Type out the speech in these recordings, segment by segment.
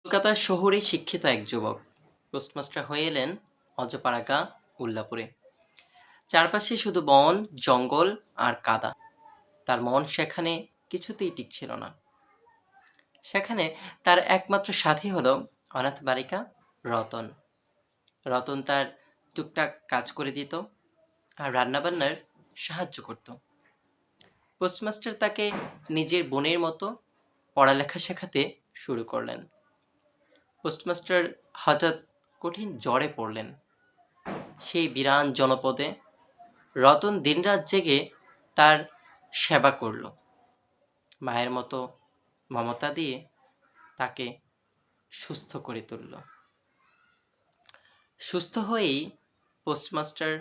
কলকাতা শহরে শিক্ষিত এক যুবক পোস্টমাস্টার হয়ে এলেন অজপাড়াগা উল্লাপুরে। চারপাশে শুধু বন, জঙ্গল আর কাদা। তার মন সেখানে কিছুতেই টিকছিল না। সেখানে তার একমাত্র সাথী হলো অনাথ বালিকা রতন। রতন তার টুকটাক কাজ করে দিত আর রান্নাবান্নার সাহায্য করত। পোস্টমাস্টার তাকে নিজের বোনের মতো পড়ালেখা শেখাতে শুরু করলেন। পোস্টমাস্টার হঠাৎ কঠিন জ্বরে পড়লেন। সেই বিরান জনপদে রতন দিনরাত জেগে তার সেবা করল। মায়ের মতো মমতা দিয়ে তাকে সুস্থ করে তুলল। সুস্থ হয়েই পোস্টমাস্টার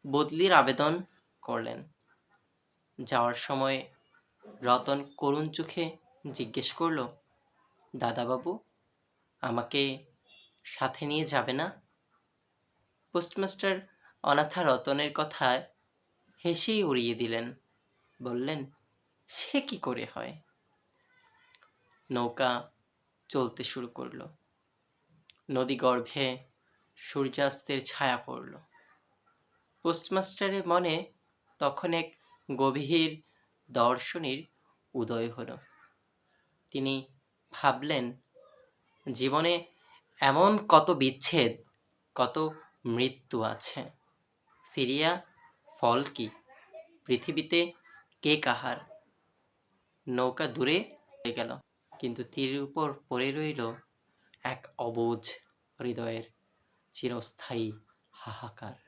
বদলির আবেদন করলেন। যাওয়ার সময় রতন করুণ চোখে জিজ্ঞেস করল, দাদাবাবু, আমাকে সাথে নিয়ে যাবে না? পোস্টমাস্টার অনাথা রতনের কথায় হেসেই উড়িয়ে দিলেন। বললেন, সে কি করে হয়? নৌকা চলতে শুরু করল। নদীগর্ভে সূর্যাস্তের ছায়া পড়ল। পোস্টমাস্টারের মনে তখন এক গভীর দর্শনের উদয় হল। তিনি ভাবলেন, জীবনে এমন কত বিচ্ছেদ, কত মৃত্যু আছে। ফিরিয়া ফল কি? পৃথিবীতে কে কাহার? নৌকা দূরে হয়ে গেল, কিন্তু তীরের উপর পড়ে রইল এক অবুঝ হৃদয়ের চিরস্থায়ী হাহাকার।